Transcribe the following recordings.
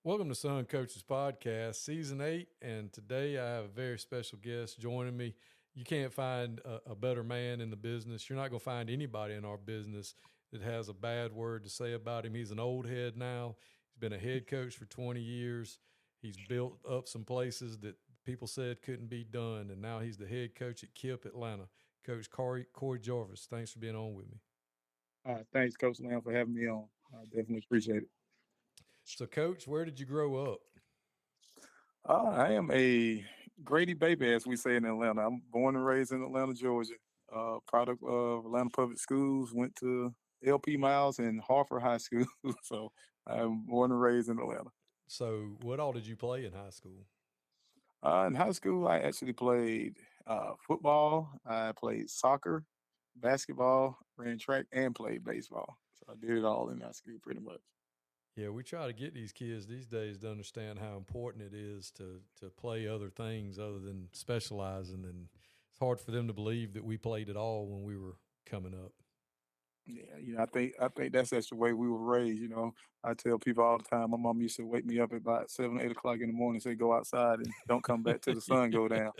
Welcome to Son Coaches Podcast, Season 8, and today I have a very special guest joining me. You can't find a better man in the business. You're not going to find anybody in our business that has a bad word to say about him. He's an old head now. He's been a head coach for 20 years. He's built up some places that people said couldn't be done, and now he's the head coach at KIPP Atlanta. Coach Corey Jarvis, thanks for being on with me. Thanks, Coach Lamb, for having me on. I definitely appreciate it. So, Coach, where did you grow up? I am a Grady baby, as we say in Atlanta. I'm born and raised in Atlanta, Georgia. Product of Atlanta Public Schools. Went to LP Miles and Harford High School. So I'm born and raised in Atlanta. So, what all did you play in high school? In high school, I actually played football. I played soccer, basketball, ran track, and played baseball. So I did it all in high school, pretty much. Yeah, we try to get these kids these days to understand how important it is to play other things other than specializing, and it's hard for them to believe that we played it all when we were coming up. Yeah, I think that's just the way we were raised. I tell people all the time. My mom used to wake me up at about 7, 8 o'clock in the morning, say go outside and don't come back till the sun go down.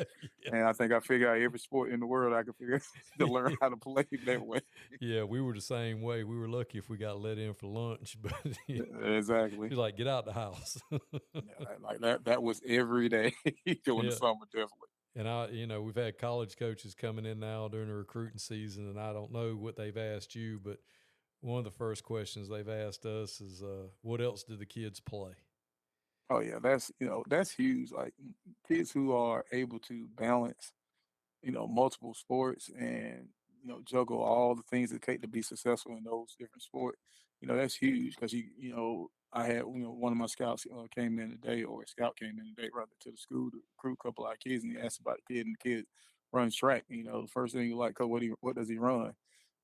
Yeah. And I think I figured out every sport in the world I could figure to learn how to play that way. Yeah, we were the same way. We were lucky if we got let in for lunch, but Exactly. you're like, get out the house. Yeah, like that. That was every day during the Yeah. summer, definitely. And we've had college coaches coming in now during the recruiting season, and I don't know what they've asked you, but one of the first questions they've asked us is, what else do the kids play? Oh yeah, that's huge. Like kids who are able to balance multiple sports and, juggle all the things it take to be successful in those different sports. That's huge because I had, one of my scouts came in today, or a scout came in today rather, to the school to recruit a couple of our kids, and he asked about the kid, and the kid runs track. The first thing you like, "Coach, what does he run?"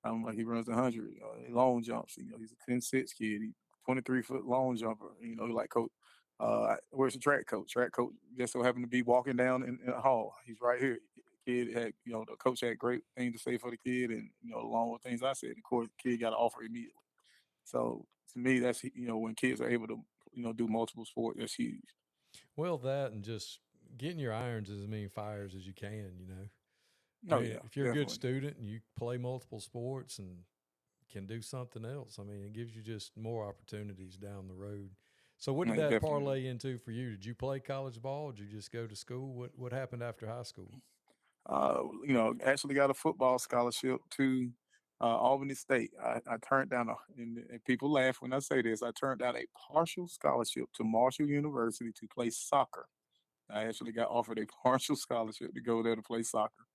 I'm like, "He runs 100, long jumps. He's a 10'6" kid. He 23-foot long jumper. Like, "Coach, where's the track coach?" Track coach just so happened to be walking down in the hall. He's right here. Kid had, the coach had great things to say for the kid, and along with things I said, of course, the kid got an offer immediately. So to me, that's when kids are able to do multiple sports, that's huge. Well, that and just getting your irons as many fires as you can. I Oh mean, yeah, if you're a good definitely. student and you play multiple sports and can do something else, I mean, it gives you just more opportunities down the road. So, what did No, that definitely. parlay into for you? Did you play college ball? Did you just go to school? What happened after high school? Actually got a football scholarship to Albany State. I turned down and people laugh when I say this. I turned down a partial scholarship to Marshall University to play soccer. I actually got offered a partial scholarship to go there to play soccer,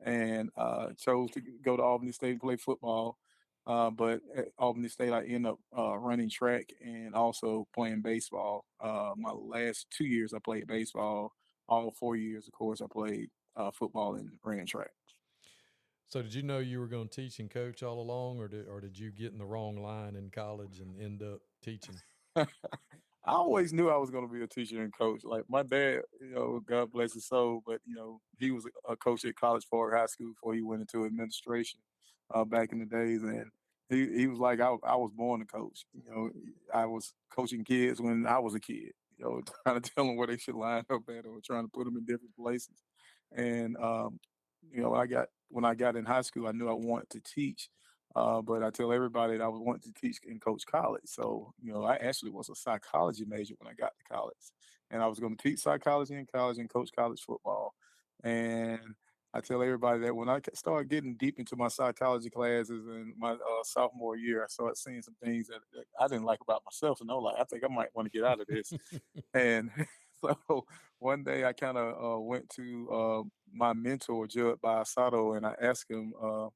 and chose to go to Albany State and play football. But at Albany State, I ended up running track and also playing baseball. My last 2 years, I played baseball. All 4 years, of course, I played football and ran track. So, did you know you were going to teach and coach all along, or did you get in the wrong line in college and end up teaching? I always knew I was going to be a teacher and coach. Like my dad, God bless his soul, but he was a coach at College Park High School before he went into administration back in the days, and he was like, I was born to coach. I was coaching kids when I was a kid. Trying to tell them where they should line up at, or trying to put them in different places. And when I got in high school, I knew I wanted to teach. But I tell everybody that I was wanting to teach and coach college. So, I actually was a psychology major when I got to college. And I was going to teach psychology in college and coach college football. And I tell everybody that when I started getting deep into my psychology classes in my sophomore year, I started seeing some things that I didn't like about myself. And I was like, I think I might want to get out of this. And so one day I kind of went to my mentor, Judd Basato, and I asked him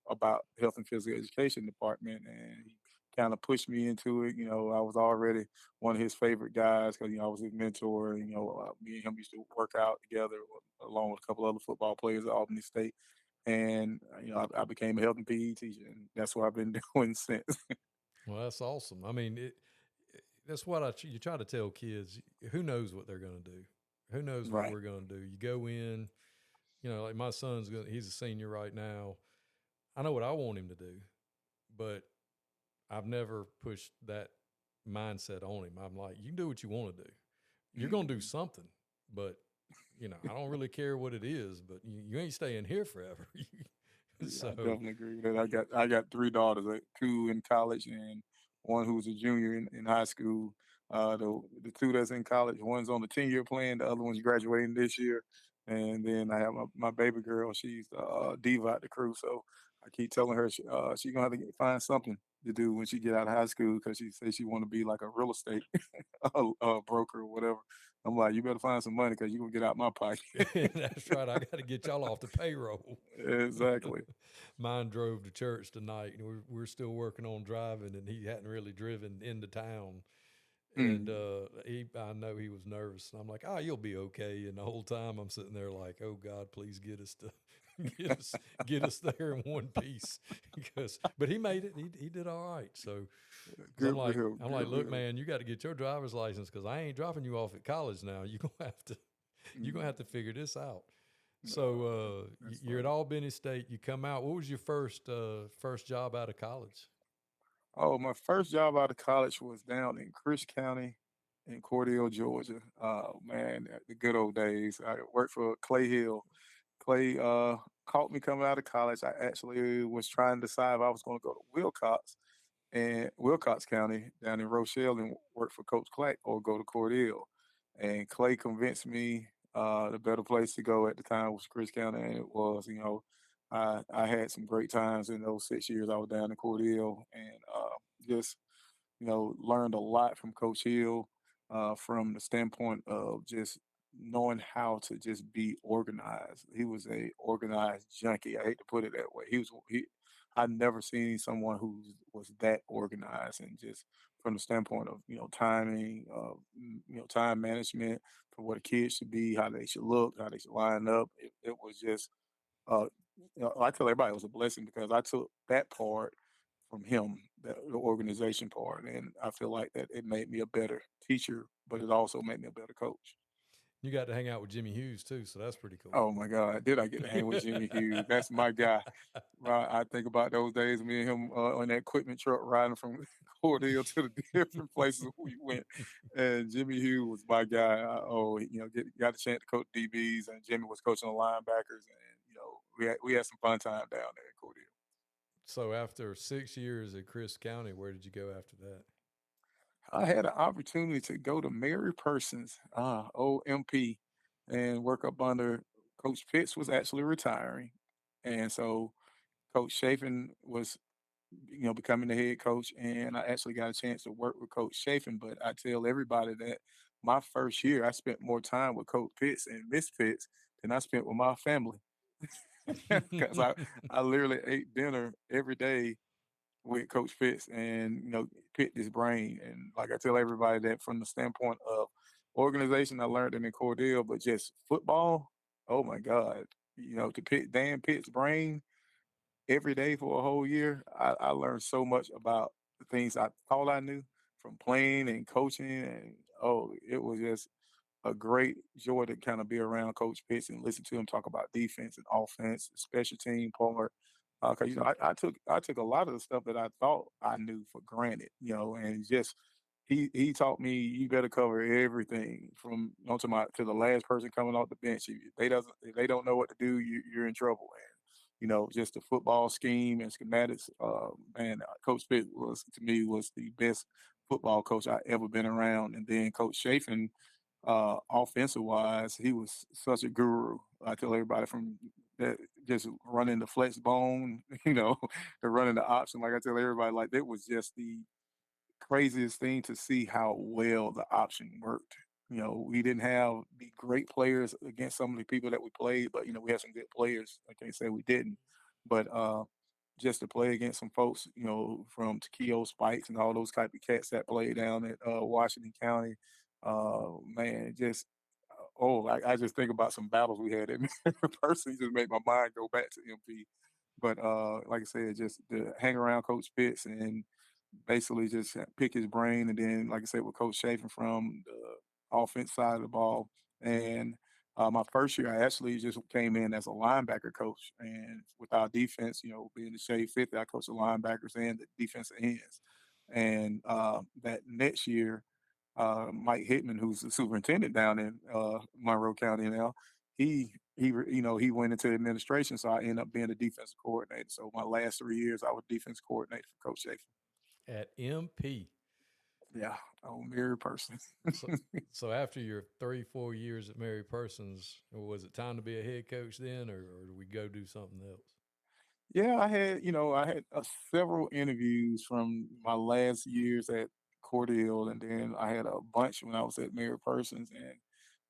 about health and physical education department, and he kind of pushed me into it. I was already one of his favorite guys because I was his mentor. And, me and him used to work out together along with a couple other football players at Albany State. And I became a health and PE teacher, and that's what I've been doing since. Well, that's awesome. I mean, that's what you try to tell kids. Who knows what they're going to do? Who knows what Right. we're going to do? You go in, like my he's a senior right now. I know what I want him to do, but I've never pushed that mindset on him. I'm like, you can do what you want to do. you're gonna do something. But I don't really care what it is. But you ain't staying here forever. Yeah, I So definitely agree with that. I got three daughters, two in college and one who's a junior in high school. The two that's in college, one's on the 10-year plan, the other one's graduating this year. And then I have my baby girl. She's the diva at the crew. So I keep telling her she gonna have to find something to do when she get out of high school because she says she want to be like a real estate broker or whatever. I'm like, you better find some money because you gonna get out my pocket. that's right. I got to get y'all off the payroll. Exactly. Mine drove to church tonight, and we're still working on driving, and he hadn't really driven into town. And Mm. I know he was nervous, and I'm like, "Oh, you'll be okay." And the whole time I'm sitting there like, "Oh God, please get us to get us there in one piece." But he made it. He did all right. So, because Good for him. I'm like, Good for look, him. man, you got to get your driver's license because I ain't dropping you off at college now. You're gonna Mm. have to figure this out. So No, that's you're at funny. Albany State. You come out. What was your first job out of college? Oh, my first job out of college was down in Crisp County in Cordell, Georgia. Man, the good old days. I worked for Clay Hill. Clay caught me coming out of college. I actually was trying to decide if I was going to go to Wilcox County down in Rochelle and work for Coach Clack or go to Cordell. And Clay convinced me the better place to go at the time was Chris County, and it was. I had some great times in those 6 years I was down in Cordell, and just learned a lot from Coach Hill from the standpoint of just knowing how to just be organized. He was a organized junkie. I hate to put it that way. I've never seen someone who was that organized and just from the standpoint of timing, time management for what a kid should be, how they should look, how they should line up. It was just uh, I tell everybody it was a blessing because I took that part from him, the organization part, and I feel like that it made me a better teacher, but it also made me a better coach. You got to hang out with Jimmy Hughes too, so that's pretty cool. Oh my God, did I get to hang with Jimmy Hughes? That's my guy. I think about those days, me and him on that equipment truck riding from Cordell to the different places we went. And Jimmy Hughes was my guy. Got a chance to coach DBs, and Jimmy was coaching the linebackers, and we had some fun time down there at Cordell. So after 6 years at Chris County, where did you go after that? I had an opportunity to go to Mary Persons, OMP, and work up under Coach Pitts was actually retiring, and so Coach Chafin was becoming the head coach, and I actually got a chance to work with Coach Chafin. But I tell everybody that my first year, I spent more time with Coach Pitts and Miss Pitts than I spent with my family because I literally ate dinner every day with Coach Pitts and picked his brain. And like I tell everybody that from the standpoint of organization, I learned it in Cordell, but just football, oh my God, to pick Dan Pitt's brain every day for a whole year, I learned so much about the things I thought I knew from playing and coaching, and it was just a great joy to kind of be around Coach Pitts and listen to him talk about defense and offense, the special team part. Because I took a lot of the stuff that I thought I knew for granted, and just he taught me you better cover everything from to the last person coming off the bench. If they don't know what to do, you're in trouble. And just the football scheme and schematics. Man, Coach Pitt was to me was the best football coach I ever been around. And then Coach Chafin, offensive wise, he was such a guru. I tell everybody from that just running the flex bone, to running the option. Like I tell everybody, like it was just the craziest thing to see how well the option worked. We didn't have the great players against some of the people that we played, but we had some good players. I can't say we didn't, but just to play against some folks, from Takeo Spikes and all those type of cats that play down at Washington County, man, just I just think about some battles we had. It personally just made my mind go back to MP. But like I said, just to hang around Coach Pitts and basically just pick his brain. And then, like I said, with Coach Chafin from the offense side of the ball. And my first year, I actually just came in as a linebacker coach. And with our defense, being the shade 50, I coached the linebackers and the defensive ends. And that next year, Mike Hittman, who's the superintendent down in Monroe County now, he went into administration, so I ended up being a defensive coordinator. So my last 3 years, I was defense coordinator for Coach Schaefer. At MP. Yeah, I'm a married person. So, so after your 3-4 years at Mary Persons, was it time to be a head coach then, or do we go do something else? Yeah, I had several interviews from my last years at Cordell, and then I had a bunch when I was at Mary Persons, and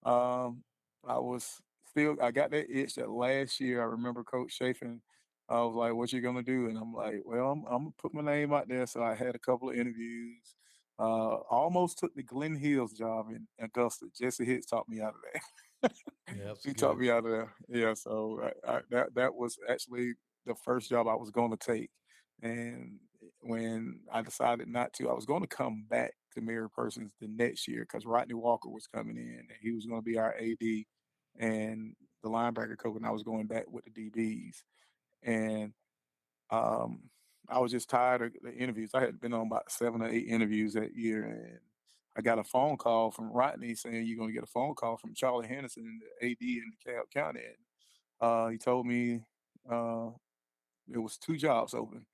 I was I got that itch that last year. I remember Coach Chafin. I was like, "What you gonna do?" And I'm like, "Well, I'm gonna put my name out there." So I had a couple of interviews. Almost took the Glen Hills job in Augusta. Jesse Hicks talked me out of that. Yeah, that's He talked good. me out of there. Yeah, so that was actually the first job I was going to take. And when I decided not to, I was going to come back to Mary Persons the next year because Rodney Walker was coming in and he was going to be our AD and the linebacker coach, and I was going back with the DBs. And um, I was just tired of the interviews. I had been on about 7 or 8 interviews that year, and I got a phone call from Rodney saying you're going to get a phone call from Charlie Henderson, the AD in DeKalb County. And he told me uh, there was 2 jobs open.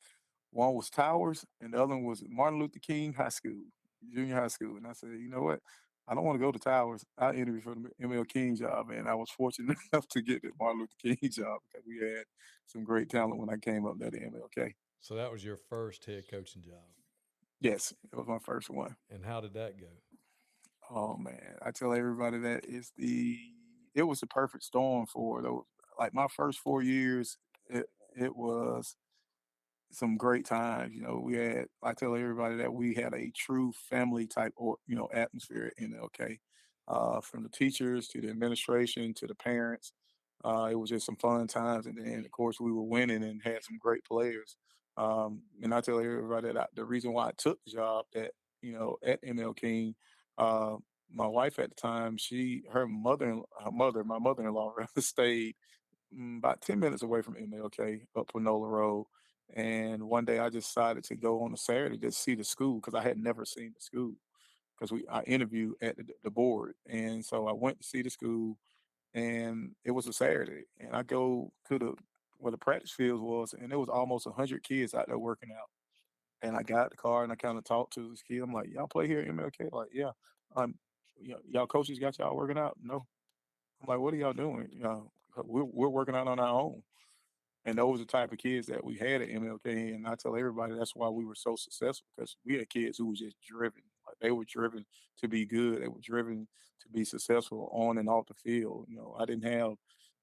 One was Towers, and the other one was Martin Luther King High School, junior high school. And I said, you know what? I don't want to go to Towers. I interviewed for the ML King job, and I was fortunate enough to get the Martin Luther King job because we had some great talent when I came up there to MLK. So that was your first head coaching job. Yes, it was my first one. And how did that go? Oh man, I tell everybody that it was the perfect storm for those. Like my first 4 years, it was some great times. I tell everybody that we had a true family type or atmosphere at MLK. From the teachers to the administration to the parents. It was just some fun times, and then of course we were winning and had some great players. And I tell everybody that the reason why I took the job at ML King, uh, my wife at the time, my mother-in-law rather stayed about 10 minutes away from MLK up Panola Road. And one day I decided to go on a Saturday to see the school because I had never seen the school because I interviewed at the board. And so I went to see the school and it was a Saturday. And I go to where the practice fields was, and there was almost 100 kids out there working out. And I got the car and I kind of talked to this kid. I'm like, y'all play here at MLK? Like, yeah. Um, y'all coaches got y'all working out? No. I'm like, what are y'all doing? We're working out on our own. And those are the type of kids that we had at MLK. And I tell everybody that's why we were so successful because we had kids who were just driven. Like they were driven to be good. They were driven to be successful on and off the field. I didn't have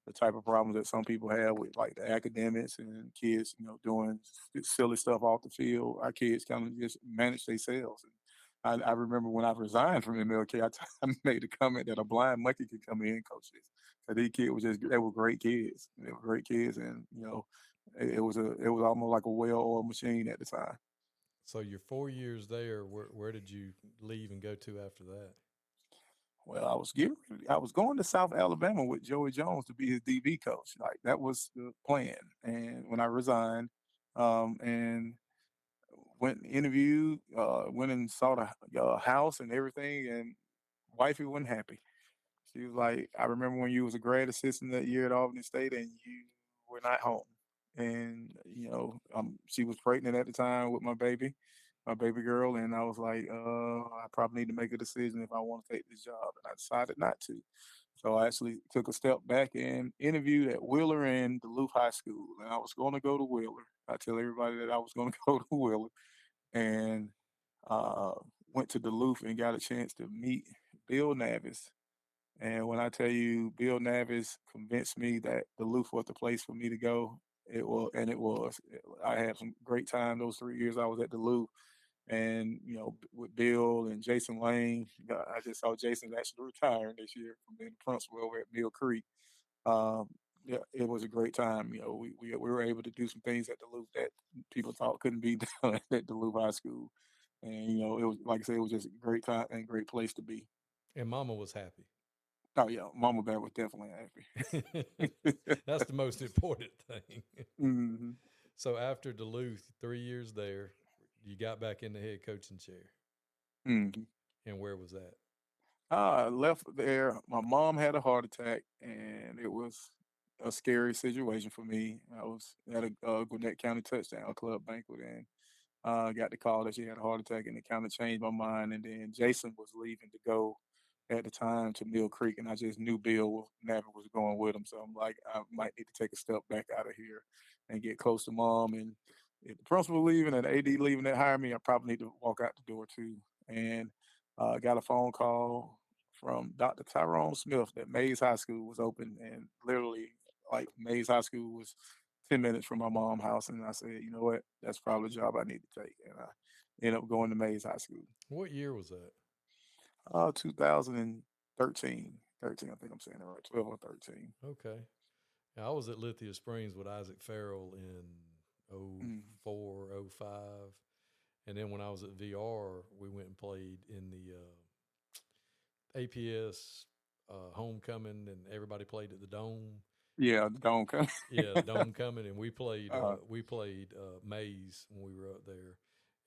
the type of problems that some people have with like the academics and kids, doing silly stuff off the field. Our kids kind of just manage themselves. And I remember when I resigned from MLK, I made the comment that a blind monkey could come in and coach this. So these kids they were great kids. They were great kids, and it was almost like a well-oiled machine at the time. So your 4 years there, where did you leave and go to after that? Well, I was going to South Alabama with Joey Jones to be his DB coach. Like that was the plan. And when I resigned, and went and interviewed, went and saw the house and everything, and wifey wasn't happy. She was like, I remember when you was a grad assistant that year at Albany State and you were not home. And, she was pregnant at the time with my baby girl. And I was like, I probably need to make a decision if I want to take this job. And I decided not to. So I actually took a step back and interviewed at Wheeler and Duluth High School. And I was going to go to Wheeler. I tell everybody that I was going to go to Wheeler. And uh, went to Duluth and got a chance to meet Bill Navis, and when I tell you, Bill Navis convinced me that Duluth was the place for me to go, it was. I had some great time those 3 years I was at Duluth, and with Bill and Jason Lane. I just saw Jason's actually retiring this year from being the principal over at Mill Creek. Um, yeah, it was a great time. We were able to do some things at Duluth that people thought couldn't be done at Duluth High School, and it was like I said, it was just a great time and great place to be. And Mama was happy. Oh yeah, Mama Bear was definitely happy. That's the most important thing. hmm So after Duluth, 3 years there, you got back in the head coaching chair. hmm And where was that? I left there. My mom had a heart attack, and it was a scary situation for me. I was at a Gwinnett County Touchdown Club banquet, and got the call that she had a heart attack, and it kind of changed my mind. And then Jason was leaving to go at the time to Mill Creek, and I just knew Never was going with him. So I'm like, I might need to take a step back out of here and get close to mom. And if the principal leaving and the AD leaving that hired me, I probably need to walk out the door too. And got a phone call from Dr. Tyrone Smith that Mays High School was open, and literally, like Mays High School was 10 minutes from my mom's house, and I said, you know what, that's probably the job I need to take, and I ended up going to Mays High School. What year was that? 2013, 13, I think I'm saying it right, 12 or 13. Okay. I was at Lithia Springs with Isaac Farrell in Mm. 04, 05. And then when I was at VR, we went and played in the APS homecoming, and everybody played at the Dome. Yeah, the dome coming. Yeah, the Dome coming, and we played uh, Maze when we were up there,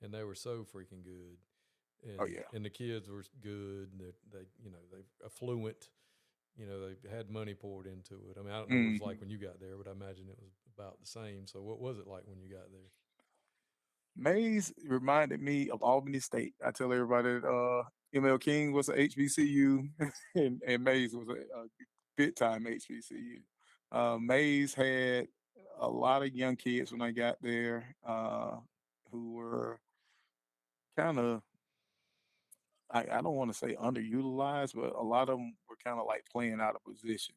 and they were so freaking good, oh and yeah. the kids were good, and they they affluent, they had money poured into it. I mean, I don't know what it was like Hmm. when you got there, but I imagine it was about the same. So, what was it like when you got there? Mays reminded me of Albany State. I tell everybody that ML King was a HBCU, and Mays was a big time HBCU. Mays had a lot of young kids when I got there, who were kind of, I don't want to say underutilized, but a lot of them were kind of like playing out of position.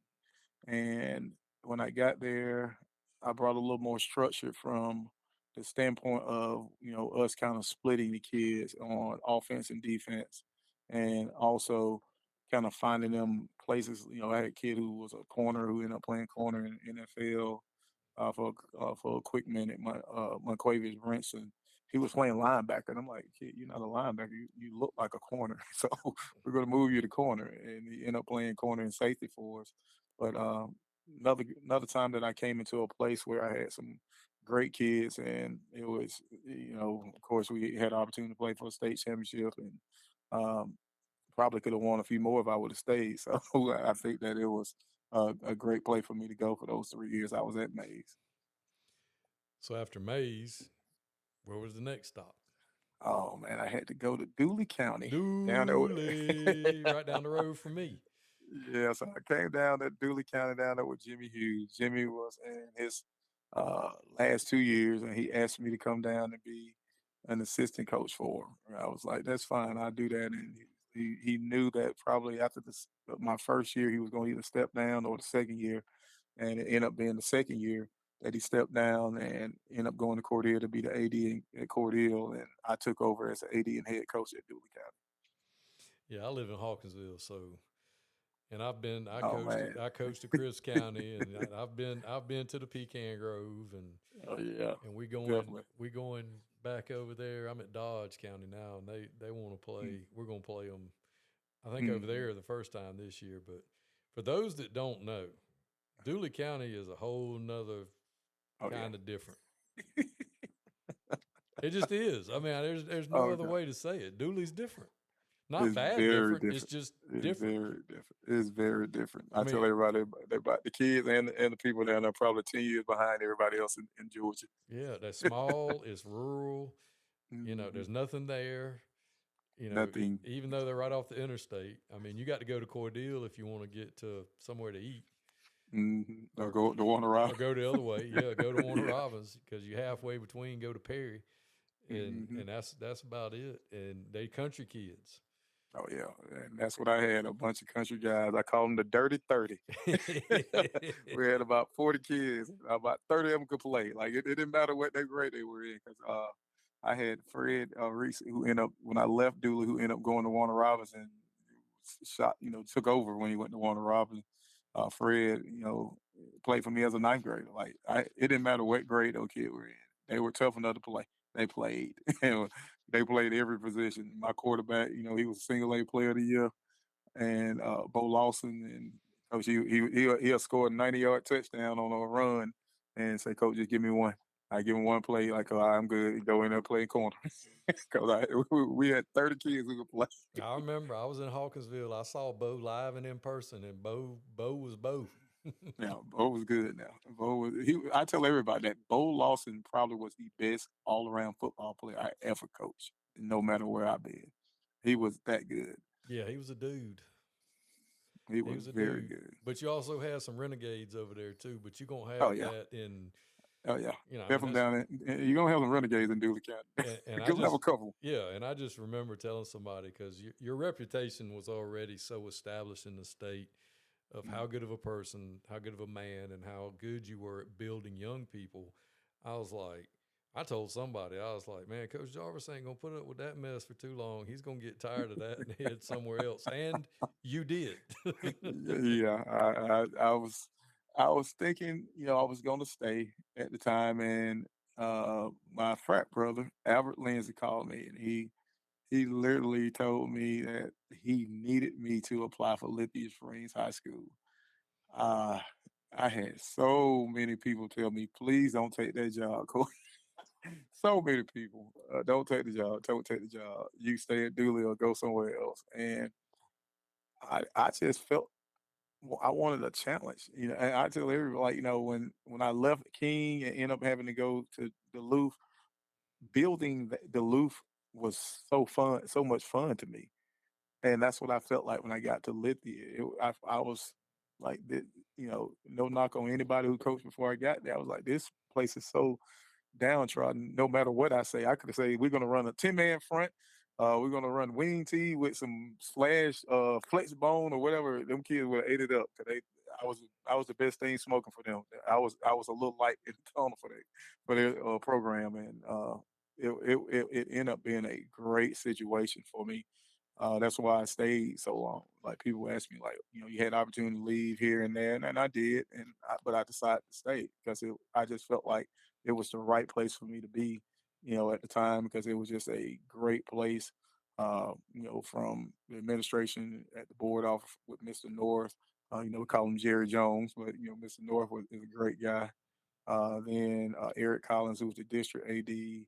And when I got there, I brought a little more structure from the standpoint of, us kind of splitting the kids on offense and defense, and also kind of finding them places. I had a kid who was a corner who ended up playing corner in the NFL for a quick minute. Monquavius Brinson, he was playing linebacker, and I'm like, kid, you're not a linebacker. You look like a corner, so we're going to move you to corner. And he ended up playing corner and safety for us. But another time that I came into a place where I had some great kids, and it was, of course, we had the opportunity to play for a state championship, and um, probably could have won a few more if I would have stayed. So I think that it was a great play for me to go for those 3 years I was at Mays. So after Mays, where was the next stop? Oh man, I had to go to Dooley County down there. Dooley, right down the road from me. Yeah, so I came down to Dooley County down there with Jimmy Hughes. Jimmy was in his last 2 years, and he asked me to come down and be an assistant coach for him. And I was like, "That's fine, I'll do that." And he knew that probably after my first year, he was going to either step down or the second year, and it ended up being the second year that he stepped down and ended up going to Cordele to be the AD at Cordele, and I took over as the AD and head coach at Dooley County. Yeah, I live in Hawkinsville, so and Oh man, I coached to Chris County, and I've been to the Pecan Grove, oh yeah, and definitely. we going back over there. I'm at Dodge County now, and they want to Mm, play. We're going to play them. I think over mhm. there the first time this year. But for those that don't know, Dooley County is a whole nother Oh yeah. kind of different. It just is. I mean, there's no Oh other yeah. way to say it. Dooley's different. Not It's bad very different. It's different. just It's different. very different. It's very different. I I tell mean, everybody about the kids and the people down there probably 10 years behind everybody else in Georgia. yeah, that's small. It's rural. Mhm. There's nothing there. Nothing. Even though they're right off the interstate. I mean, you got to go to Cordele if you want to get to somewhere to eat, Or or go to one around. or go the other way. Yeah, go to Warner Yeah. Robins because you're halfway between. Go to Perry, Hmm. and that's about it. And they country kids. Oh yeah, and that's what I had. A bunch of country guys. I call them the Dirty 30. We had about 40 kids. About 30 of them could play. Like it didn't matter what they grade they were in. Because I had Fred Reese, who ended up when I left Dooley, who ended up going to Warner Robinson. Shot, took over when he went to Warner Robinson. Fred, played for me as a ninth grader. Like it didn't matter what grade those kids were in. They were tough enough to play. They played. They played every position. My quarterback, he was single A player of the year, and Bo Lawson, and coach, he'll score a 90-yard touchdown on a run, and say, "Coach, just give me one." I give him one play, like, oh, I'm good. Go in there play corner because we had 30 kids who could play. I remember I was in Hawkinsville. I saw Bo live and in person, and Bo was Bo. Now, Bo was good. Now, Bo was he. I tell everybody that Bo Lawson probably was the best all around football player I ever coached. No matter where I've been, he was that good. Yeah, he was a dude. He He was was a very dude. good. But you also have some renegades over there too. But you're gonna Oh have yeah, that in, oh yeah. I They're mean from that's down there. You're gonna have some renegades in Dooley County. and You're I gonna have a just couple. yeah, and I just remember telling somebody because your reputation was already so established in the state of Mm. how good of a person, how good of a man, and how good you were at building young people. I was like, I told somebody, I was like, man, Coach Jarvis ain't gonna put up with that mess for too long. He's gonna get tired of that and head somewhere else. And you did. Yeah, I was thinking, I was gonna stay at the time, and my frat brother Albert Lindsay called me, and he literally told me that he needed me to apply for Lithia Springs High School. Uh, I had so many people tell me, please don't take that job, Coach. So many people, don't take the job, don't take the job. You stay at Dooley or go somewhere else. And I just felt I wanted a challenge, and I tell everybody, like, when I left King and ended up having to go to Duluth, building Duluth was so fun, so much fun to me. And that's what I felt like when I got to Lithia. I was like, no knock on anybody who coached before I got there. I was like, this place is so downtrodden. No matter what I say, I could say we're going to run a 10-man front. We're going to run wing tee with some slash flex bone or whatever. Them kids would have ate it up because I was the best thing smoking for them. I was a little light in the tunnel for their program, and it ended up being a great situation for me. That's why I stayed so long. Like, people ask me, like, you had the opportunity to leave here and there, and I did, but I decided to stay because I just felt like it was the right place for me to be, at the time, because it was just a great place. From the administration at the board off with Mr. North, we call him Jerry Jones, but Mr. North is a great guy. Then Eric Collins, who was the district AD.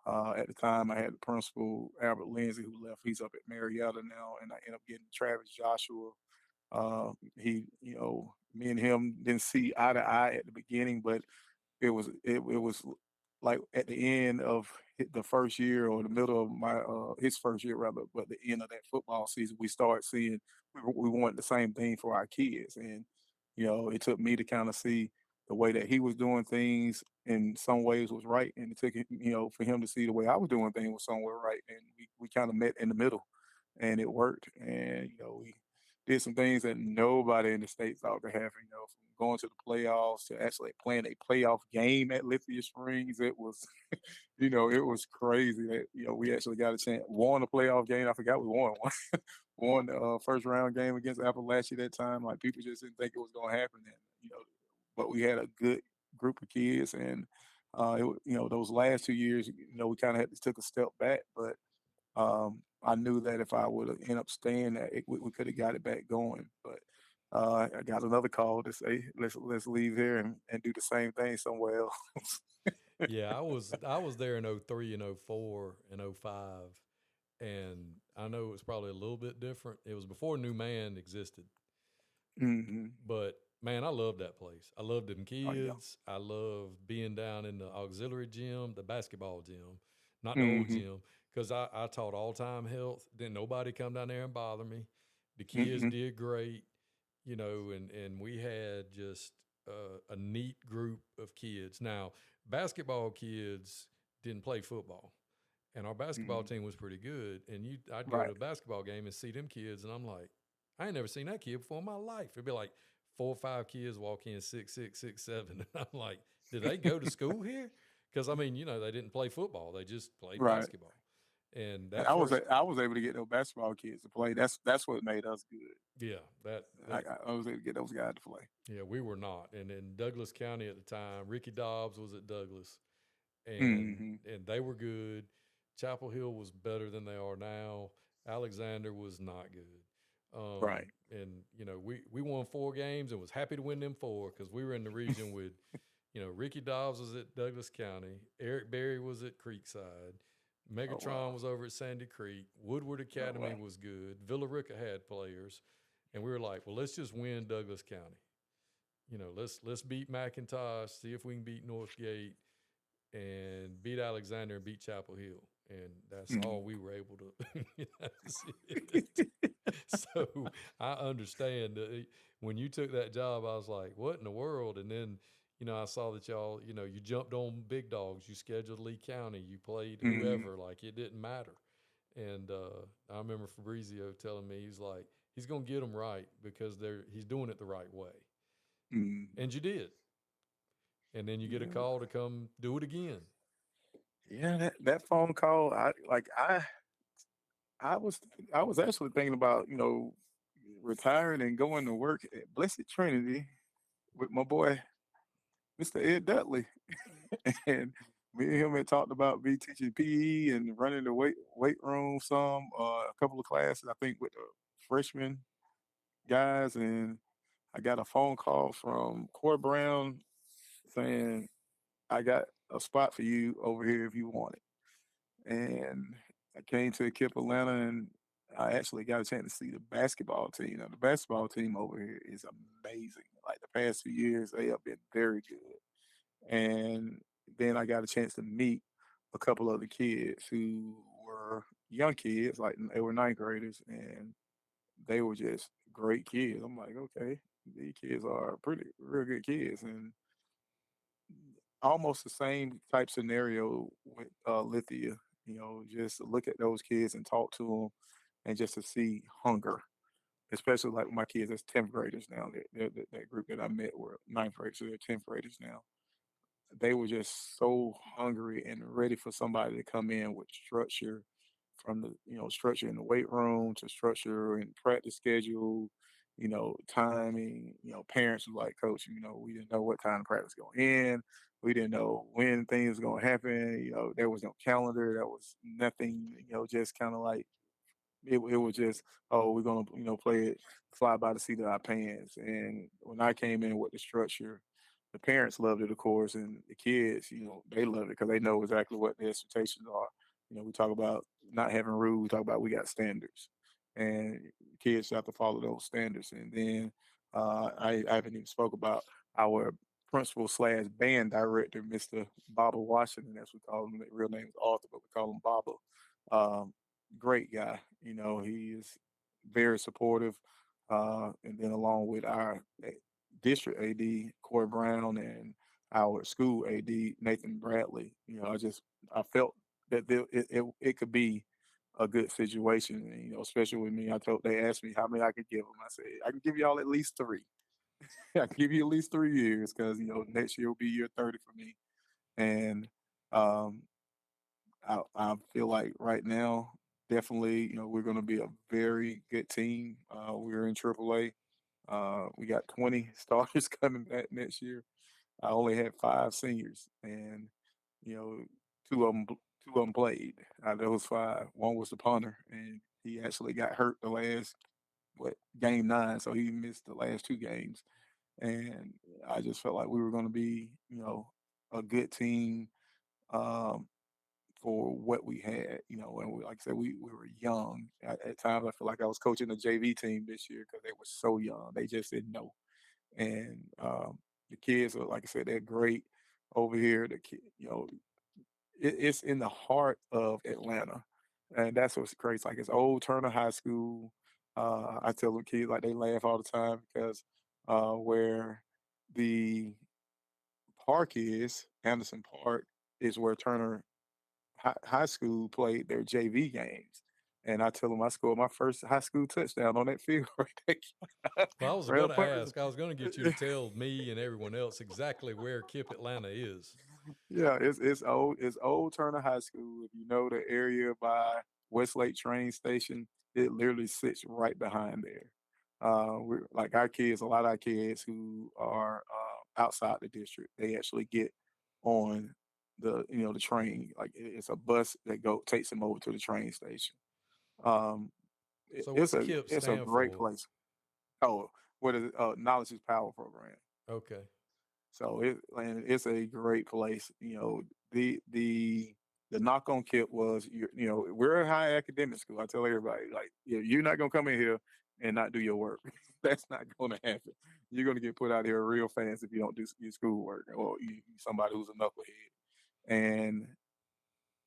At the time, I had the principal, Albert Lindsay, who left. He's up at Marietta now, and I ended up getting Travis Joshua. Me and him didn't see eye to eye at the beginning, but it was like at the end of the first year, or the middle of my his first year rather, but the end of that football season, we started seeing we wanted the same thing for our kids, and it took me to kind of see the way that he was doing things in some ways was right, and it took for him to see the way I was doing things was somewhere right, and we kind of met in the middle, and it worked, and we did some things that nobody in the state thought could happen. From going to the playoffs to actually playing a playoff game at Lithia Springs. It was, it was crazy that we actually got a chance, won a playoff game. I forgot we won one, won the first round game against Appalachia that time. Like, people just didn't think it was going to happen, and but we had a good group of kids, and those last 2 years, we kind of had to took a step back, but I knew that if I would have ended up staying, that we could have got it back going. But I got another call to say let's leave here and do the same thing somewhere else. Yeah, I was there in '03 and '04 and '05, and I know it was probably a little bit different. It was before New Man existed, Hmm. but man, I loved that place. I loved them Oh yeah. kids. I loved being down in the auxiliary gym, the basketball gym, not the old Hmm. gym, because I taught all time health. Didn't nobody come down there and bother me. The kids Hmm. did great, and we had just a neat group of kids. Now, basketball kids didn't play football, and our basketball Hmm. team was pretty good. And I'd go to Right. a basketball game and see them kids, and I'm like, I ain't never seen that kid before in my life. It'd be like 4 or 5 kids walk in 6'6", 6'7", and I'm like, did they go to school here? Because I mean, they didn't play football; they just played Right. basketball. And And that I was first, I was able to get those basketball kids to play. That's what made us good. yeah, that I, that I was able to get those guys to play. yeah, we were not. And in Douglas County at the time, Ricky Dobbs was at Douglas, and Hmm. and they were good. Chapel Hill was better than they are now. Alexander was not good. Right. And we won 4 games and was happy to win them 4 because we were in the region with Ricky Dobbs was at Douglas County. Eric Berry was at Creekside. Oh Megatron wow. was over at Sandy Creek. Woodward Oh Academy wow. was good. Villa Rica had players, and we were like, well, let's just win Douglas County. Let's beat McIntosh, see if we can beat Northgate, and beat Alexander and beat Chapel Hill. And that's all Mhm. we were able to. That's it. So I understand when you took that job, I was like, what in the world? And then, I saw that y'all, you jumped on big dogs, you scheduled Lee County, you played Mhm. whoever, like it didn't matter. And I remember Fabrizio telling me, he's like, he's going to get them right because he's doing it the right way. Mhm. And you did. And then you get a Yeah. call to come do it again. Yeah, that phone call, I was I was actually thinking about, retiring and going to work at Blessed Trinity with my boy, Mr. Ed Dudley. And me and him had talked about me teaching PE and running the weight room a couple of classes, I think with the freshman guys. And I got a phone call from Coy Brown saying, I got a spot for you over here if you want it. And I came to KIPP Atlanta, and I actually got a chance to see the basketball team. Now, the basketball team over here is amazing. Like the past few years, they have been very good. And then I got a chance to meet a couple of the kids who were young kids, like they were ninth graders, and they were just great kids. I'm like, okay, these kids are pretty real good kids, and almost the same type scenario with Lithia. Just look at those kids and talk to them, and just to see hunger, especially like my kids as 10th graders now. That group that I met were ninth graders, so they're 10th graders now. They were just so hungry and ready for somebody to come in with structure, from the structure in the weight room to structure in practice schedule, timing. Parents were like, coach, we didn't know what time the practice going in. We didn't know when things were going to happen. There was no calendar. There was nothing. Just kind of like it was just, oh, we're gonna play it, fly by the seat of our pants. And when I came in with the structure, the parents loved it, of course, and the kids, they loved it because they know exactly what the expectations are. We talk about not having rules. We talk about we got standards, and kids have to follow those standards. And then I haven't even spoke about our principal slash band director, Mr. Baba Washington, as we call him. The real name is Arthur, but we call him Baba. Um, Great guy. He is very supportive. And then along with our district AD, Corey Brown, and our school AD, Nathan Bradley, I felt that it could be a good situation. And, especially with me, they asked me how many I could give them. I said, I can give y'all at least three. I can give you at least 3 years because, next year will be year 30 for me. And um, I feel like right now, definitely, we're going to be a very good team. We're in AAA. We got 20 starters coming back next year. I only had 5 seniors, and you know, two of them played. Out of those five, one was the punter, and he actually got hurt the last game 9, so he missed the last 2 games. And I just felt like we were going to be, a good team. Um, for what we had, and like I said, we were young. At times, I feel like I was coaching the JV team this year because they were so young. They just didn't know. And the kids are, like I said, they're great over here. It's in the heart of Atlanta, and that's what's crazy. Like it's old Turner High School. I tell the kids like they laugh all the time because where the park is, Anderson Park, is where Turner high school played their JV games. And I tell them I scored my first high school touchdown on that field right there. Well, I was Ran a going to punt ask, I was going to get you to tell me and everyone else exactly where KIPP Atlanta is. Yeah, it's old Turner High School. If you know the area by Westlake train station, it literally sits right behind there. We're like our kids, a lot of our kids who are outside the district, they actually get on the train. Like it's a bus that takes them over to the train station. Um, So it's what's a KIPP it's a stand great for? place. Oh, what is it? Knowledge is Power program. Okay. So it's a great place. The knock on KIPP was we're a high academic school. I tell everybody like you're not gonna come in here and not do your work. That's not gonna happen. You're gonna get put out here real fast if you don't do your schoolwork or you somebody who's a knucklehead. And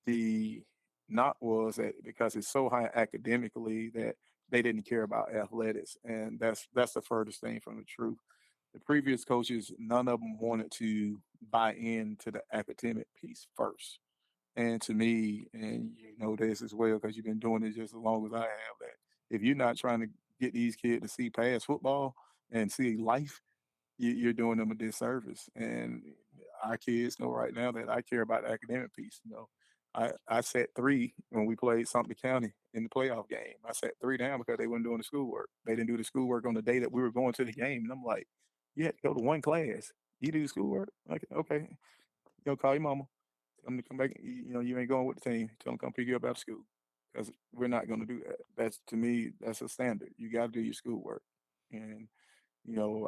the knock was that because it's so high academically that they didn't care about athletics, and that's the furthest thing from the truth. The previous coaches, none of them wanted to buy into the academic piece first. And to me, and you know this as well because you've been doing it just as long as I have, that if you're not trying to get these kids to see past football and see life, you're doing them a disservice. And our kids know right now that I care about the academic piece. I set three when we played Sumter County in the playoff game. I set three down because they weren't doing the schoolwork. They didn't do the schoolwork on the day that we were going to the game. And I'm like, you had to go to one class. You do the schoolwork? Like, okay. Call your mama. Tell them to come back. You ain't going with the team. Tell them to come pick you up out of school. Because we're not going to do that. That's to me, that's a standard. You got to do your schoolwork. And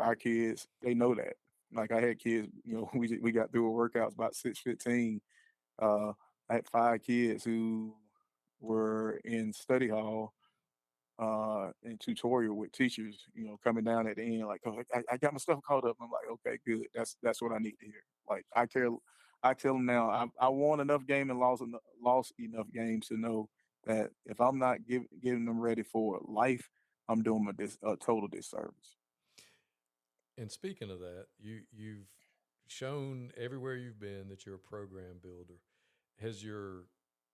our kids, they know that. Like I had kids, we got through a workouts about 6:15. Uh, I had five kids who were in study hall and tutorial with teachers, coming down at the end, like, oh, I got my stuff caught up. I'm like, okay, good. That's what I need to hear. Like I care. I tell them now, I won enough game and lost enough games to know that if I'm not getting them ready for life, I'm doing a total disservice. And speaking of that, you've shown everywhere you've been that you're a program builder. Has your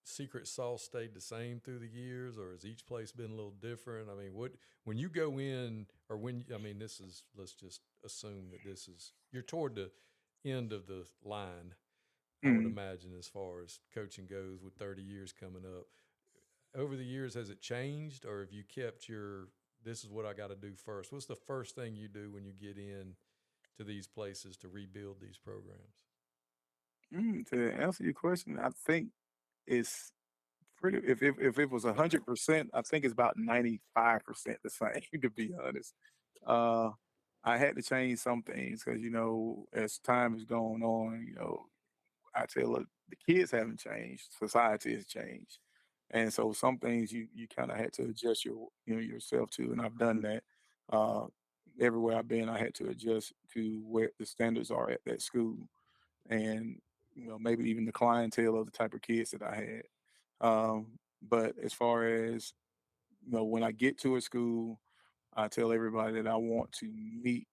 secret sauce stayed the same through the years, or has each place been a little different? I mean, what when you go in, or when I mean, this is let's just assume that this is you're toward the end of the line. I would Mm. imagine as far as coaching goes, with 30 years coming up. Over the years, has it changed, or have you kept your this is what I got to do first? What's the first thing you do when you get in to these places to rebuild these programs? To answer your question, I think it's pretty. If it was 100%, I think it's about 95% the same. To be honest, uh, I had to change some things because as time has gone on, I tell the kids haven't changed, society has changed, and so some things you kind of had to adjust yourself to, and I've done that. Uh, Everywhere I've been, I had to adjust to where the standards are at that school, and maybe even the clientele of the type of kids that I had. But as far as when I get to a school, I tell everybody that I want to meet,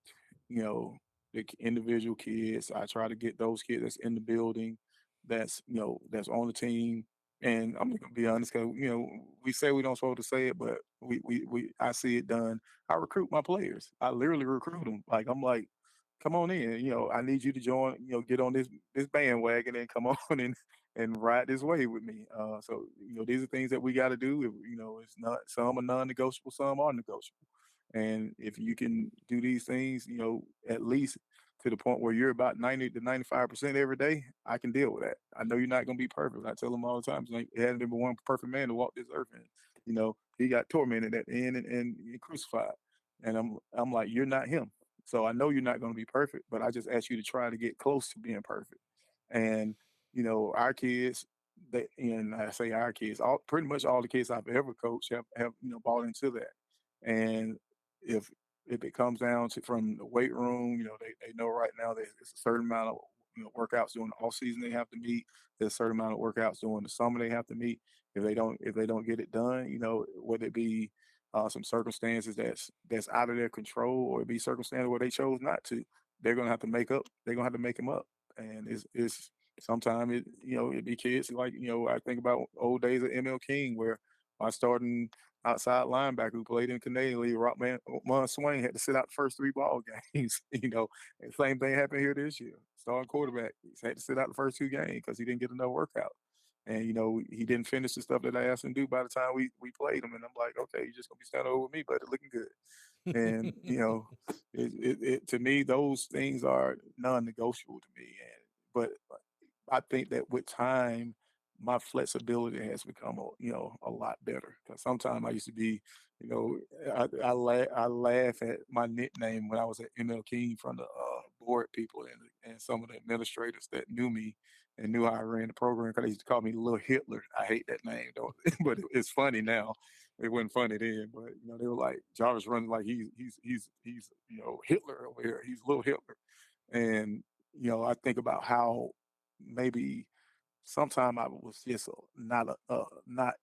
you know, the individual kids. I try to get those kids that's in the building, that's on the team. And I'm gonna be honest, because we say we don't supposed to say it, but I see it done. I recruit my players. I literally recruit them. Like I'm like, come on in. I need you to join. Get on this bandwagon and come on and ride this wave with me. So these are things that we got to do. It's not some are non-negotiable, some are negotiable. And if you can do these things, at least to the point where you're about 90 to 95% every day, I can deal with that. I know you're not going to be perfect. I tell them all the time, like, it hasn't been one perfect man to walk this earth. And, he got tormented at the end and crucified. And I'm like, you're not him. So I know you're not going to be perfect, but I just ask you to try to get close to being perfect. And, our kids, and I say our kids, pretty much all the kids I've ever coached have bought into that. And if it comes down to from the weight room, they know right now that it's a certain amount of workouts during the off season they have to meet. There's a certain amount of workouts during the summer they have to meet. If they don't get it done, whether it be some circumstances that's out of their control, or it be circumstances where they chose not to, they're gonna have to make up. They're gonna have to make them up, and it's sometimes it be kids like I think about old days of ML King where I starting outside linebacker who played in Canadian League, Rockman Mon Swain had to sit out the first three ball games. And same thing happened here this year. Starting quarterback, he had to sit out the first two games because he didn't get enough workout. And he didn't finish the stuff that I asked him to do by the time we played him. And I'm like, okay, you're just gonna be standing over with me, but looking good. And to me, those things are non-negotiable to me. But I think that with time, my flexibility has become a lot better. Because sometimes I used to be, you know, I laugh at my nickname when I was at ML King from the court people and some of the administrators that knew me and knew how I ran the program because they used to call me Little Hitler. I hate that name, though, but it's funny now. It wasn't funny then, but they were like Jarvis running like he's Hitler over here. He's Little Hitler, and I think about how maybe sometime I was just not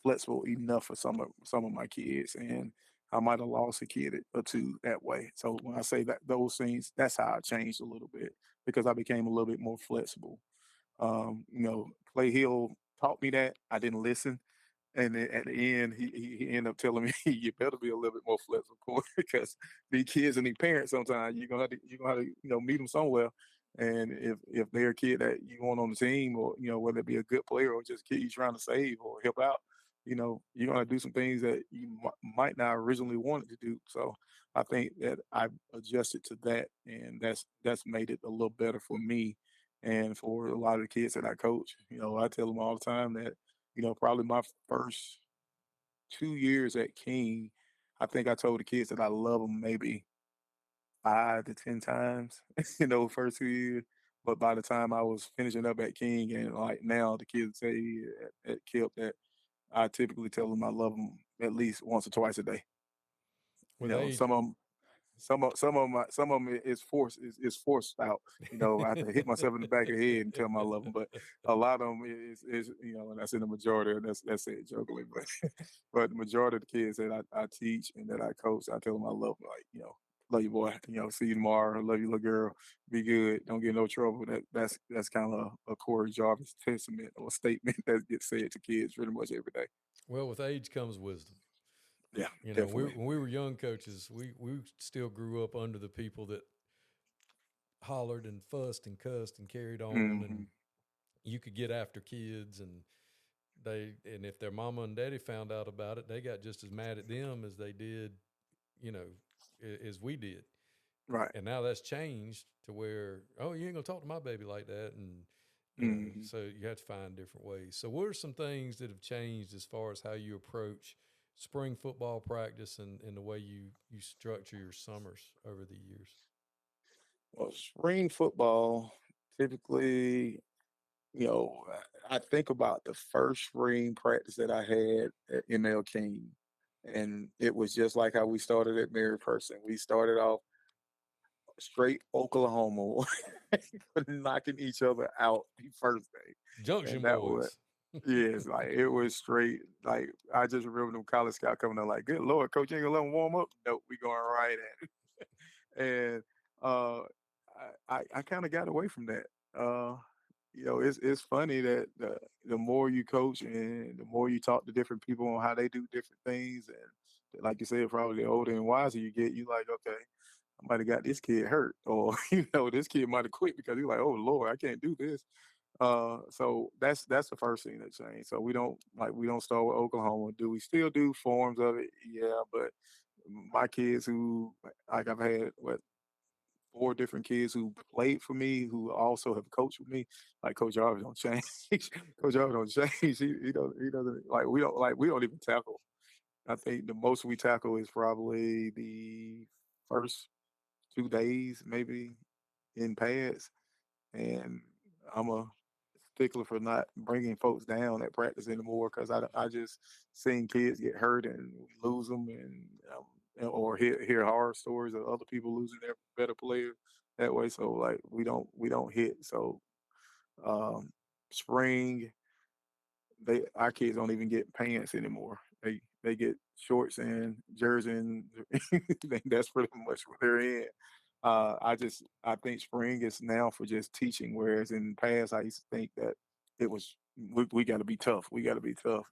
flexible enough for some of my kids, and I might have lost a kid or two that way. So when I say that those things, that's how I changed a little bit because I became a little bit more flexible. Clay Hill taught me that. I didn't listen. And then at the end, he ended up telling me, "You better be a little bit more flexible because these kids and these parents sometimes you're gonna have to meet them somewhere. And if they're a kid that you want on the team, or whether it be a good player or just a kid you're trying to save or help out, you're gonna do some things that you might not originally wanted to do. So I think that I've adjusted to that, and that's made it a little better for me and for a lot of the kids that I coach. I tell them all the time that probably my first 2 years at King, I think I told the kids that I love them maybe 5 to 10 times, first 2 years. But by the time I was finishing up at King and like now, the kids say at KIPP that I typically tell them I love them at least once or twice a day. With age, Some of them some of them is forced out. I have to hit myself in the back of the head and tell them I love them. But a lot of them and that's in the majority. That's it jokingly, but but the majority of the kids that I teach and that I coach, I tell them I love them. Like love you, boy. See you tomorrow. Love you, little girl. Be good. Don't get in no trouble. That's kind of a Corey Jarvis testament or statement that gets said to kids pretty much every day. well, with age comes wisdom. Yeah, definitely. When we were young coaches, we still grew up under the people that hollered and fussed and cussed and carried on, and Hmm. you could get after kids, and if their mama and daddy found out about it, they got just as mad at them as they did, you know, as we did. Right. And now that's changed to where, oh, you ain't gonna talk to my baby like that, and Hmm. so you have to find different ways. So, what are some things that have changed as far as how you approach spring football practice and the way you structure your summers over the years? Well, spring football typically, I think about the first spring practice that I had at ML King, and it was just like how we started at Mary Person. We started off straight Oklahoma, knocking each other out the first day, and Junction that was boys. yes, like it was straight. Like I just remember them college scout coming up like, "Good Lord, coach, you ain't gonna let them warm up." Nope, we going right at it. And uh, I kind of got away from that. Uh, it's funny that the more you coach and the more you talk to different people on how they do different things, and like you said, probably the older and wiser you get, you like, okay, I might have got this kid hurt, or this kid might have quit because he's like, oh Lord, I can't do this. So that's the first thing that changed. So we don't start with Oklahoma. Do we still do forms of it? Yeah, but my kids who like I've had what 4 different kids who played for me who also have coached with me. Like Coach Jarvis don't change. Coach Jarvis don't change. He doesn't we don't even tackle. I think the most we tackle is probably the first 2 days, maybe in pads. And I'm a stickler for not bringing folks down at practice anymore because I just seen kids get hurt and we lose them, or hear horror stories of other people losing their better players that way. So like we don't hit. So um, spring, they our kids don't even get pants anymore. They get shorts and jersey, and that's pretty much what they're in. I think spring is now for just teaching, whereas in the past I used to think that it was we got to be tough. We got to be tough,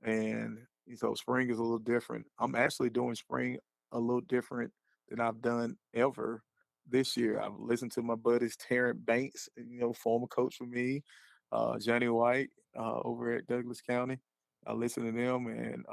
and so spring is a little different. I'm actually doing spring a little different than I've done ever this year. I've listened to my buddies Terrence Banks, former coach for me, Johnny White over at Douglas County. I listen to them, and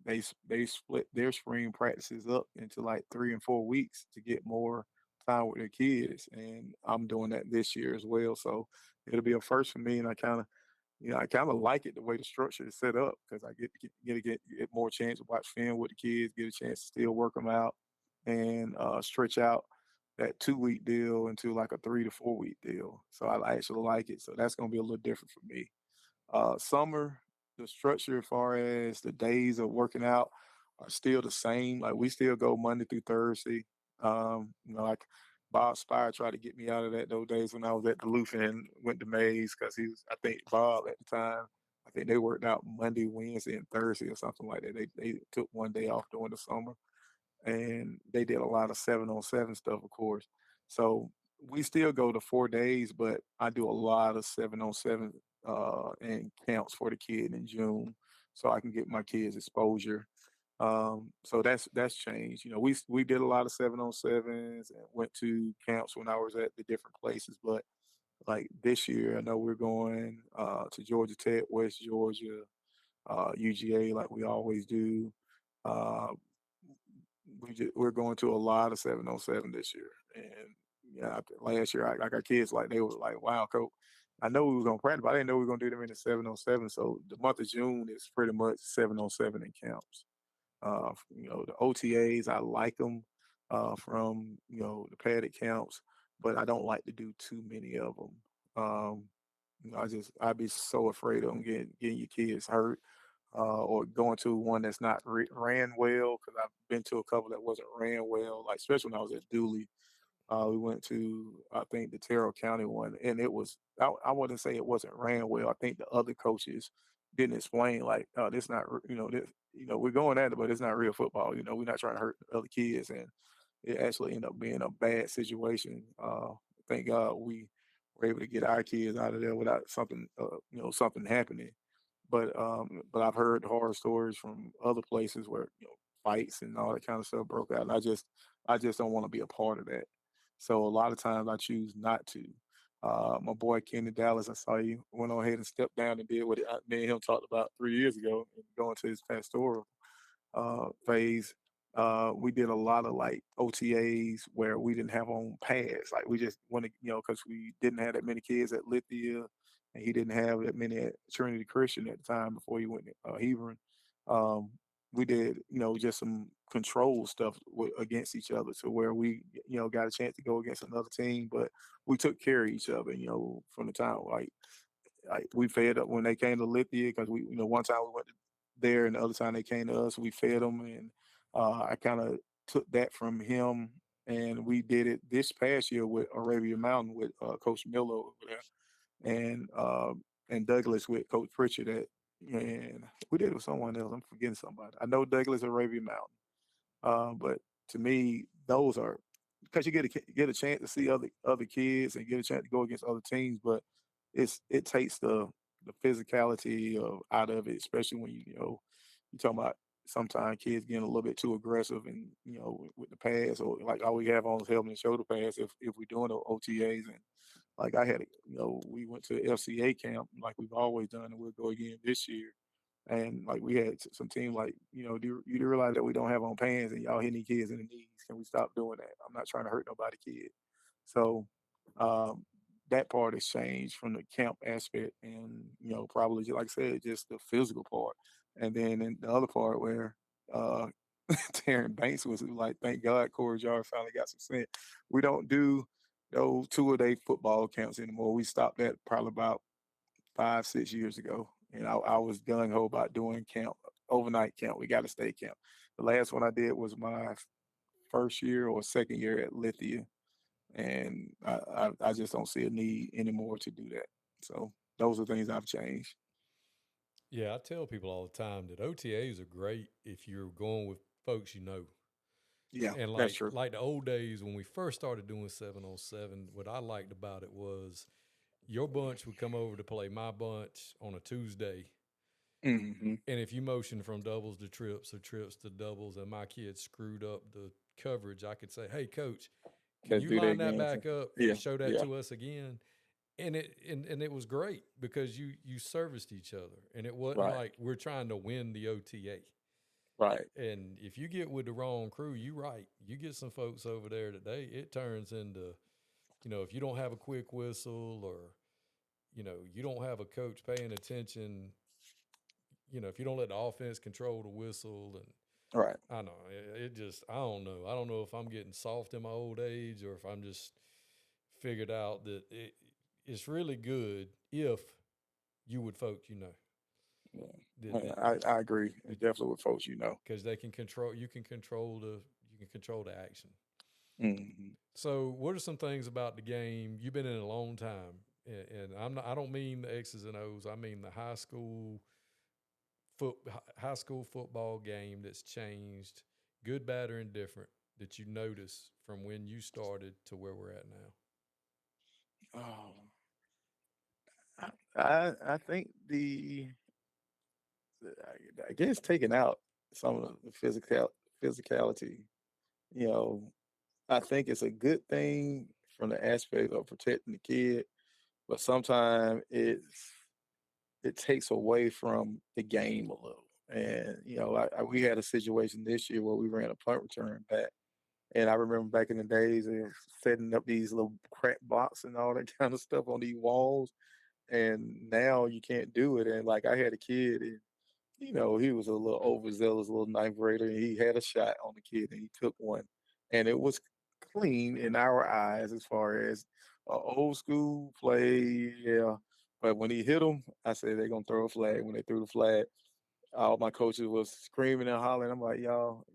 they split their spring practices up into like 3 and 4 weeks to get more time with their kids, and I'm doing that this year as well. So it'll be a first for me, and I kind of like it the way the structure is set up because I get more chance to watch film with the kids, get a chance to still work them out and stretch out. that 2 week deal into like a 3 to 4 week deal. So I actually like it. So that's gonna be a little different for me. Summer, the structure as far as the days of working out are still the same. Like we still go Monday through Thursday. Like Bob Spire tried to get me out of that those days when I was at Duluth and went to Mays because he was, I think Bob at the time, I think they worked out Monday, Wednesday, and Thursday or something like that. They took one day off during the summer and they did a lot of 7-on-7 stuff, of course. So we still go to 4 days, but I do a lot of 7-on-7 and camps for the kid in June, so I can get my kids exposure. So that's changed. We did a lot of 7-on-7s and went to camps when I was at the different places, but like this year, I know we're going to Georgia Tech, West Georgia, UGA, like we always do. Uh, we're going to a lot of 7-on-7 this year, and yeah, last year I got kids like they was like, "Wow, coach." I know we was gonna practice, but I didn't know we were gonna do them in the 7-on-7. So the month of June is pretty much 7-on-7 in camps. The OTAs, I like them from the padded camps, but I don't like to do too many of them. I'd be so afraid of them getting your kids hurt or going to one that's not ran well because I've been to a couple that wasn't ran well, like especially when I was at Dooley. We went to I think the Terrell County one, and it was I wouldn't say it wasn't ran well. I think the other coaches didn't explain like, this not this we're going at it, but it's not real football. We're not trying to hurt other kids, and it actually ended up being a bad situation. Thank God we were able to get our kids out of there without something happening. But I've heard horror stories from other places where fights and all that kind of stuff broke out. And I just don't want to be a part of that. So a lot of times I choose not to. My boy Kenny Dallas, I saw you went on ahead and stepped down and did what me and him talked about 3 years ago, and going to his pastoral phase. We did a lot of like OTAs where we didn't have on pads. Like we just wanted, because we didn't have that many kids at Lithia, and he didn't have that many at Trinity Christian at the time before he went to Hebron. Um, we did, just some control stuff against each other, to where we, got a chance to go against another team, but we took care of each other, from the time like we fed up when they came to Lithia because one time we went there and the other time they came to us, we fed them, and I kind of took that from him, and we did it this past year with Arabia Mountain with Coach Miller over there, and Douglas with Coach Pritchard. And we did it with someone else. I'm forgetting somebody. I know Douglas Arabia Mountain. But to me, those are because you get a chance to see other kids and get a chance to go against other teams. But it takes the physicality of out of it, especially when you talking about sometimes kids getting a little bit too aggressive and with the pass, or like all we have on is helmet and shoulder pads if we're doing the OTAs. And like I had we went to FCA camp like we've always done, and we'll go again this year, and like we had some team like, do you realize that we don't have on pants and y'all hitting these kids in the knees? Can we stop doing that? I'm not trying to hurt nobody kid. So um, that part has changed from the camp aspect, and probably like I said, just the physical part. And then in the other part where uh, Taryn Banks was like, thank God Corey Jarvis finally got some sense. We don't do those 2-a-day football camps anymore. We stopped that probably about 5, 6 years ago, and I was gung ho about doing camp, overnight camp. We got to stay camp. The last one I did was my first year or second year at Lithia, and I just don't see a need anymore to do that. So those are things I've changed. Yeah, I tell people all the time that OTAs are great if you're going with folks you know. Yeah, And that's like true. like the old days when we first started doing 7-on-7, what I liked about it was your bunch would come over to play my bunch on a Tuesday. Hmm. And if you motion from doubles to trips or trips to doubles and my kids screwed up the coverage, I could say, "Hey coach, can Let's you do that line that again. back up and Yeah, show that yeah, to us again?" And it was great because you serviced each other, and it wasn't right, like we're trying to win the OTA. right, And if you get with the wrong crew, you right. You get some folks over there today, it turns into, if you don't have a quick whistle, or, you don't have a coach paying attention, if you don't let the offense control the whistle, and Right. I know it just I don't know. I don't know if I'm getting soft in my old age or if I'm just figured out that it's really good if you would folk you know Yeah. that I agree. It's definitely with folks, you know. because they can control you can control the action. Hmm. So, what are some things about the game? You've been in it a long time, and I don't mean the X's and O's. I mean the high school football game that's changed, good, bad, or indifferent, that you notice from when you started to where we're at now. Oh, I think I guess taking out some of the physicality, you know, I think it's a good thing from the aspect of protecting the kid, but sometimes it takes away from the game a little. And we had a situation this year where we ran a punt return back, and I remember back in the days of setting up these little crack blocks and all that kind of stuff on these walls, and now you can't do it. And like I had a kid, and he was a little overzealous little ninth grader, and he had a shot on the kid, and he took one, and it was clean in our eyes as far as old school play, yeah. But when he hit him, I said they're gonna throw a flag. When they threw the flag, all my coaches was screaming and hollering. I'm like, y'all,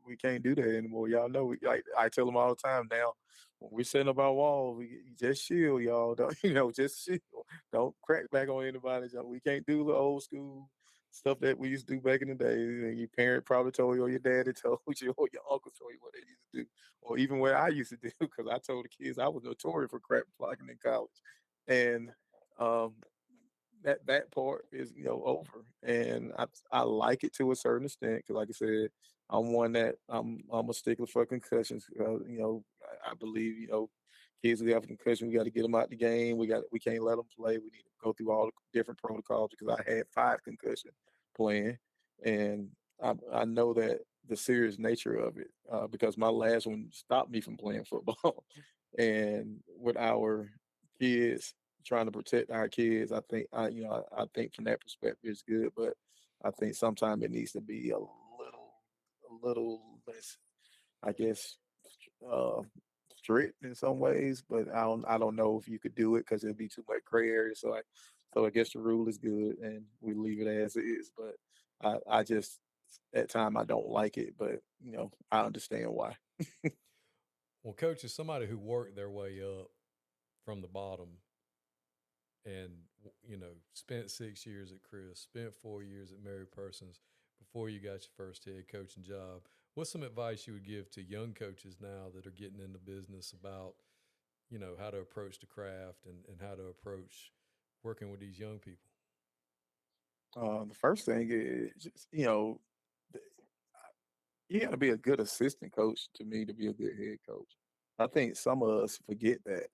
we can't do that anymore. Y'all know, like I tell them all the time now. When we're setting up our walls, we just shield, y'all. Don't just shield. Don't crack back on anybody. We can't do the old school stuff that we used to do back in the day. And your parent probably told you, or your daddy told you, or your uncle told you what they used to do, or even what I used to do, because I told the kids I was notorious for crap blocking in college, and um, that part is over, and I like it to a certain extent because, like I said, I'm a stickler for concussions. I believe kids who have a concussion, we got to get them out the game. We can't let them play. We need to go through all the different protocols because I had 5 concussion playing, and I know that the serious nature of it because my last one stopped me from playing football, and with our kids trying to protect our kids. I think I think from that perspective it's good, but I think sometimes it needs to be a little less, I guess, uh, strict in some ways. But I don't know if you could do it because it'd be too much gray area. So I guess the rule is good and we leave it as it is. But I just at time I don't like it, but I understand why. Well, coach is somebody who worked their way up from the bottom and spent 6 years at Chris, spent 4 years at Mary Persons before you got your first head coaching job. What's some advice you would give to young coaches now that are getting into business about how to approach the craft and how to approach working with these young people? The first thing is just you got to be a good assistant coach to me to be a good head coach. I think some of us forget that,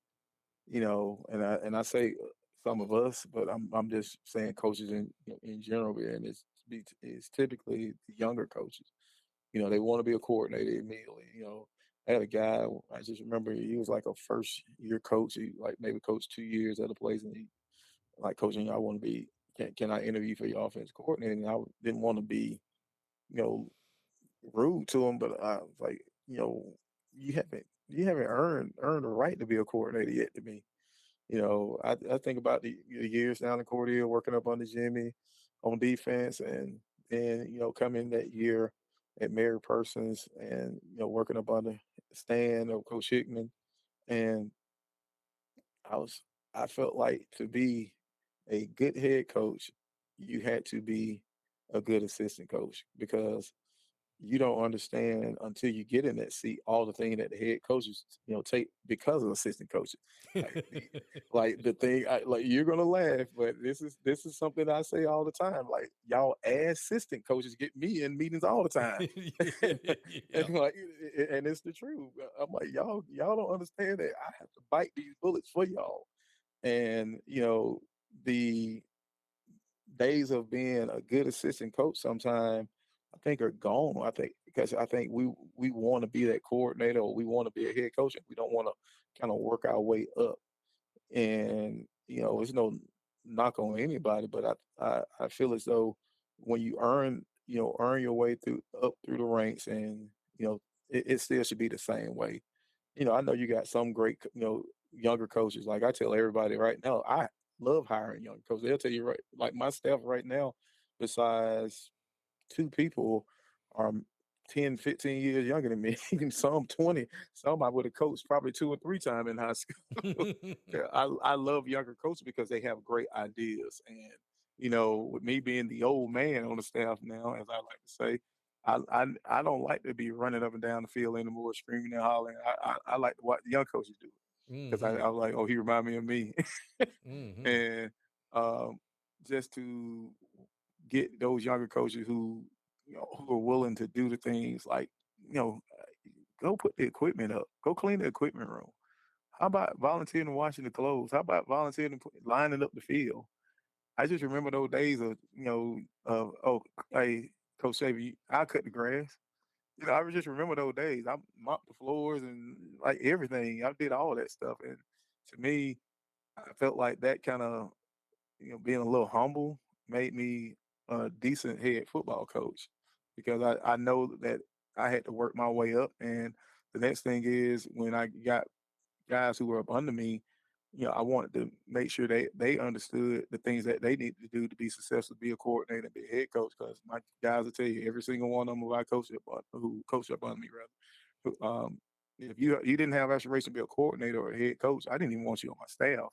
and I say some of us, but I'm just saying coaches in general here, and it's typically the younger coaches. They want to be a coordinator immediately. I had a guy I just remember he was like a first year coach. He like maybe coached 2 years at a place, and he like coaching. I want to be. Can I interview for your offense coordinator? And I didn't want to be you know rude to him, but I was like, you haven't earned the right to be a coordinator yet to me. I think about the years down the corridor working up under Jimmy on defense, and then coming that year at Mary Persons, and working up under Stan or Coach Hickman, and I was I felt like to be a good head coach, you had to be a good assistant coach because you don't understand until you get in that seat all the thing that the head coaches take because of assistant coaches. Like the thing, like you're gonna laugh, but this is something I say all the time. Like y'all assistant coaches get me in meetings all the time, Yeah. like and it's the truth. I'm like y'all don't understand that I have to bite these bullets for y'all, and the days of being a good assistant coach sometime I think are gone. I think because I think we want to be that coordinator or we want to be a head coach and we don't want to kind of work our way up. And it's no knock on anybody, but I feel as though when you earn earn your way through up through the ranks, and it still should be the same way. I know you got some great, younger coaches. Like I tell everybody right now, I love hiring young coaches. They'll tell you right, like my staff right now, besides two people are 10, 15 years younger than me. And some 20. Some I would have coached probably two or three times in high school. Yeah, I love younger coaches because they have great ideas. And, with me being the old man on the staff now, as I like to say, I don't like to be running up and down the field anymore, screaming and hollering. I like to watch the young coaches do it because I Mm-hmm. was like, oh, he remind me of me. Mm-hmm. And um, just to get those younger coaches who are willing to do the things like go put the equipment up, go clean the equipment room. How about volunteering and washing the clothes? How about volunteering and lining up the field? I just remember those days of oh, hey, Coach Saver, I cut the grass. I just remember those days. I mopped the floors and like everything. I did all that stuff, and to me, I felt like that kind of being a little humble made me a decent head football coach because I know that I had to work my way up. And the next thing is when I got guys who were up under me, I wanted to make sure they understood the things that they needed to do to be successful, be a coordinator, be a head coach. Because my guys will tell you, every single one of them who I coached up, who coached up under me, rather, if you didn't have aspiration to be a coordinator or a head coach, I didn't even want you on my staff.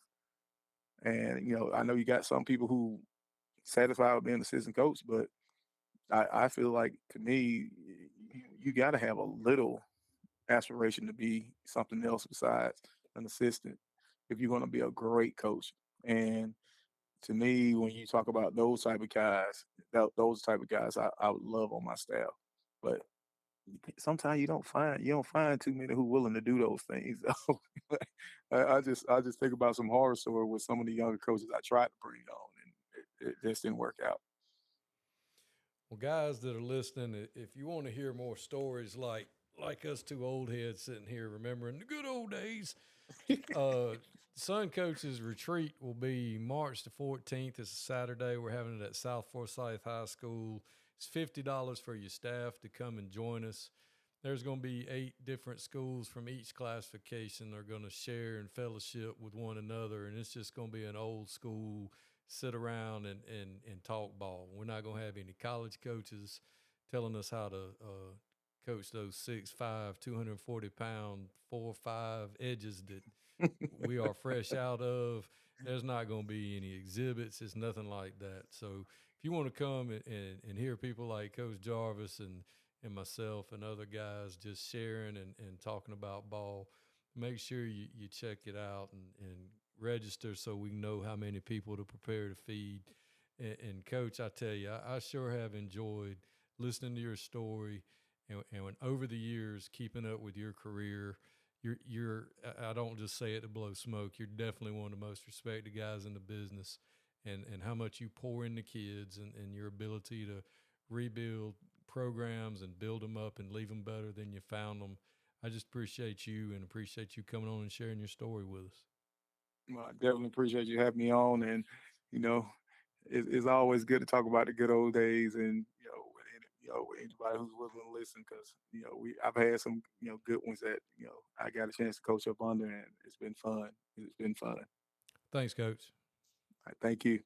And I know you got some people who satisfied with being an assistant coach, but I feel like to me, you got to have a little aspiration to be something else besides an assistant if you're going to be a great coach. And to me, when you talk about those type of guys, those type of guys, I would love on my staff. But sometimes you don't find too many who willing to do those things. Though. I just think about some horror story with some of the younger coaches I tried to bring on, and it just didn't work out. Well, guys that are listening, if you want to hear more stories like us two old heads sitting here remembering the good old days, uh, Sun Coaches Retreat will be March the 14th. It's a Saturday. We're having it at South Forsyth High School. It's $50 for your staff to come and join us. There's going to be 8 different schools from each classification. They're going to share and fellowship with one another, and it's just going to be an old school sit around and talk ball. We're not going to have any college coaches telling us how to coach those 6'5", 240-pound, 4'5" edges that we are fresh out of. There's not going to be any exhibits. It's nothing like that. So if you want to come and hear people like Coach Jarvis and myself and other guys just sharing and talking about ball, make sure you check it out and register so we know how many people to prepare to feed. And Coach, I tell you, I sure have enjoyed listening to your story and when over the years keeping up with your career. You're I don't just say it to blow smoke. You're definitely one of the most respected guys in the business, and how much you pour into kids and your ability to rebuild programs and build them up and leave them better than you found them. I just appreciate you and appreciate you coming on and sharing your story with us. Well, I definitely appreciate you having me on, and you know, it's always good to talk about the good old days, and with anybody who's willing to listen, because I've had some good ones that I got a chance to coach up under, and it's been fun. It's been fun. All Thanks, Coach. right, thank you.